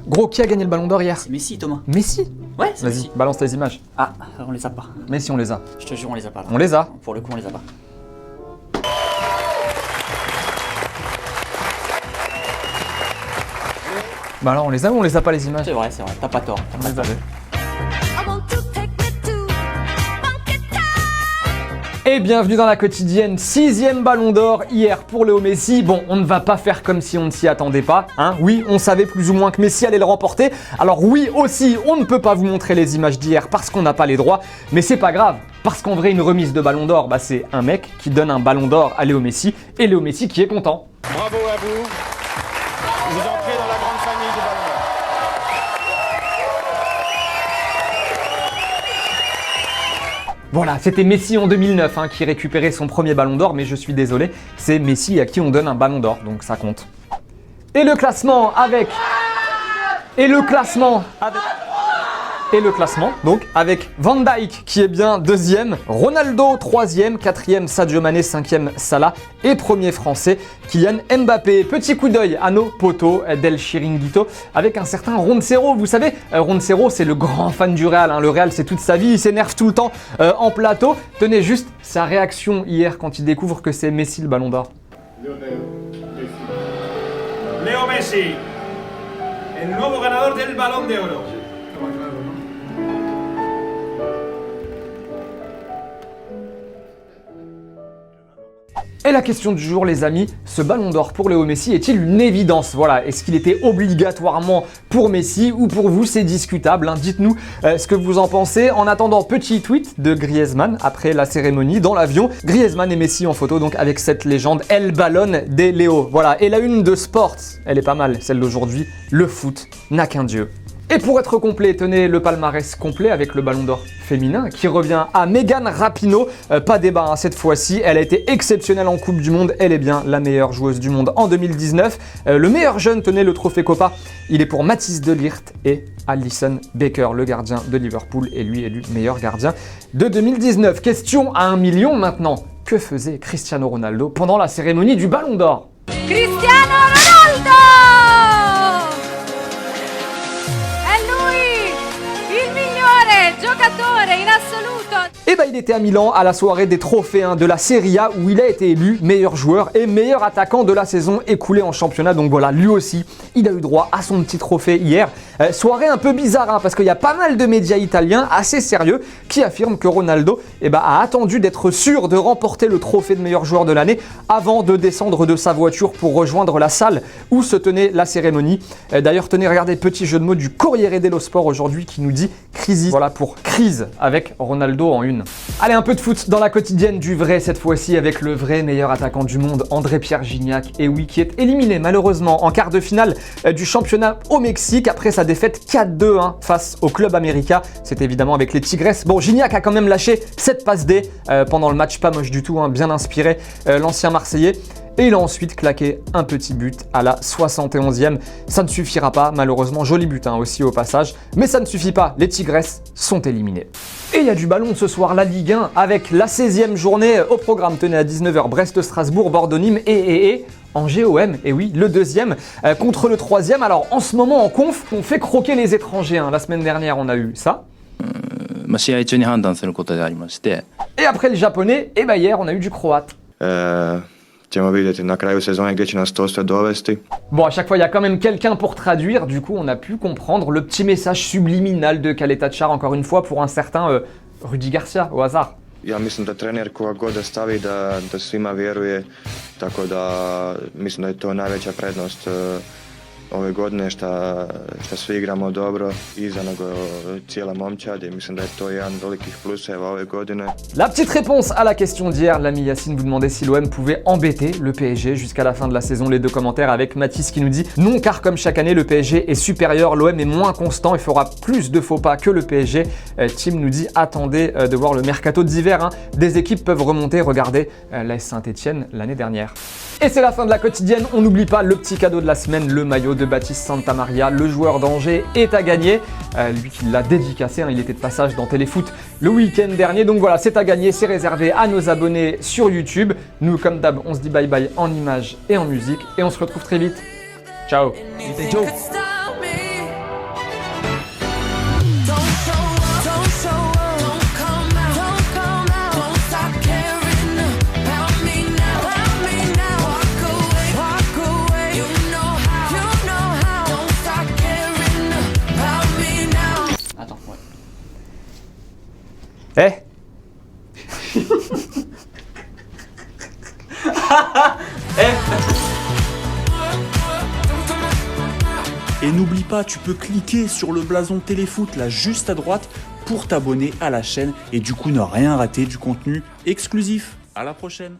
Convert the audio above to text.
Gros, qui a gagné le ballon d'or hier? C'est Messi, Thomas. Messi? Ouais, c'est Vas-y, Messi. balance les images. Ah, on les a pas. Messi, on les a. Je te jure, on les a pas là. On les a. Pour le coup, on les a pas. Bah alors, on les a ou on les a pas les images? C'est vrai, t'as pas tort. On les avait. Et bienvenue dans la quotidienne, 6e ballon d'or hier pour Léo Messi. Bon, on ne va pas faire comme si on ne s'y attendait pas, hein. Oui, on savait plus ou moins que Messi allait le remporter. Alors oui, aussi, on ne peut pas vous montrer les images d'hier parce qu'on n'a pas les droits. Mais c'est pas grave, parce qu'en vrai, une remise de ballon d'or, bah, c'est un mec qui donne un ballon d'or à Léo Messi et Léo Messi qui est content. Bravo à vous. Vous entrez dans la grande famille du ballon d'or. Voilà, c'était Messi en 2009 qui récupérait son premier ballon d'or, mais je suis désolé, c'est Messi à qui on donne un ballon d'or, donc ça compte. Et le classement avec... donc avec Van Dijk qui est bien 2e, Ronaldo 3e, 4e Sadio Mané, 5e Salah et premier français Kylian Mbappé. Petit coup d'œil à nos potos del Chiringuito avec un certain Roncero. Vous savez, Roncero c'est le grand fan du Real, le Real c'est toute sa vie, il s'énerve tout le temps en plateau. Tenez juste sa réaction hier quand il découvre que c'est Messi le ballon d'or. Leo Messi, el nuevo ganador del Balón de Oro. Et la question du jour, les amis, ce ballon d'or pour Léo Messi est-il une évidence? Voilà, est-ce qu'il était obligatoirement pour Messi ou pour vous c'est discutable, Dites-nous ce que vous en pensez. En attendant, petit tweet de Griezmann après la cérémonie dans l'avion. Griezmann et Messi en photo donc avec cette légende El Ballon de Léo. Voilà, et la une de Sport, elle est pas mal, celle d'aujourd'hui. Le foot n'a qu'un dieu. Et pour être complet, tenez le palmarès complet avec le ballon d'or féminin qui revient à Megan Rapinoe. Pas débat cette fois-ci, elle a été exceptionnelle en Coupe du Monde, elle est bien la meilleure joueuse du monde en 2019. Le meilleur jeune, tenez le trophée Copa, il est pour Mathys de Ligt et Alisson Becker, le gardien de Liverpool, et lui élu meilleur gardien de 2019. Question à 1 million maintenant, que faisait Cristiano Ronaldo pendant la cérémonie du ballon d'or? Cristiano Ronaldo! Giocatore in assoluto! Et bah il était à Milan à la soirée des trophées de la Serie A où il a été élu meilleur joueur et meilleur attaquant de la saison écoulée en championnat. Donc voilà, lui aussi, il a eu droit à son petit trophée hier. Soirée un peu bizarre parce qu'il y a pas mal de médias italiens assez sérieux qui affirment que Ronaldo a attendu d'être sûr de remporter le trophée de meilleur joueur de l'année avant de descendre de sa voiture pour rejoindre la salle où se tenait la cérémonie. D'ailleurs, tenez, regardez, petit jeu de mots du Corriere dello Sport aujourd'hui qui nous dit crisi. Voilà pour crise avec Ronaldo en une. Allez, un peu de foot dans la quotidienne du vrai cette fois-ci avec le vrai meilleur attaquant du monde, André-Pierre Gignac, et oui, qui est éliminé malheureusement en quart de finale du championnat au Mexique après sa défaite 4-2 face au Club América. C'est évidemment avec les Tigres. Bon, Gignac a quand même lâché 7 passes D pendant le match, pas moche du tout, bien inspiré l'ancien Marseillais. Et il a ensuite claqué un petit but à la 71e. Ça ne suffira pas, malheureusement. Joli but aussi au passage. Mais ça ne suffit pas, les Tigres sont éliminés. Et il y a du ballon ce soir, la Ligue 1, avec la 16e journée au programme. Tenez, à 19h, Brest-Strasbourg, Bordeaux-Nîmes et Angers-OM. Et oui, le 2e contre le 3e. Alors en ce moment en conf, on fait croquer les étrangers. La semaine dernière, on a eu ça. Et après le japonais, hier, on a eu du croate. Bon, à chaque fois, il y a quand même quelqu'un pour traduire. Du coup, on a pu comprendre le petit message subliminal de Kaletačar, encore une fois, pour un certain Rudy Garcia, au hasard. Ja mislim da trener koga god da stavi da svima vjeruje, tako da mislim da je to najveća prednost ove godine šta svi igramo dobro, izanog cijela momčad i mislim da je to jedan od velikih pluseva ove godine. La petite réponse à la question d'hier, l'ami Yacine vous demandait si l'OM pouvait embêter le PSG jusqu'à la fin de la saison. Les deux commentaires avec Mathis qui nous dit non, car comme chaque année le PSG est supérieur, l'OM est moins constant et fera plus de faux pas que le PSG. Tim nous dit attendez de voir le mercato d'hiver, des équipes peuvent remonter, regardez l'AS Saint-Etienne l'année dernière. Et c'est la fin de la quotidienne, on n'oublie pas le petit cadeau de la semaine, le maillot de Baptiste Santamaria, le joueur d'Angers est à gagner. Lui qui l'a dédicacé, il était de passage dans Téléfoot le week-end dernier. Donc voilà, c'est à gagner, c'est réservé à nos abonnés sur YouTube. Nous, comme d'hab, on se dit bye bye en images et en musique et on se retrouve très vite. Ciao. Anything could stop me. Eh. Et n'oublie pas, tu peux cliquer sur le blason Téléfoot là juste à droite pour t'abonner à la chaîne et du coup ne rien rater du contenu exclusif. À la prochaine.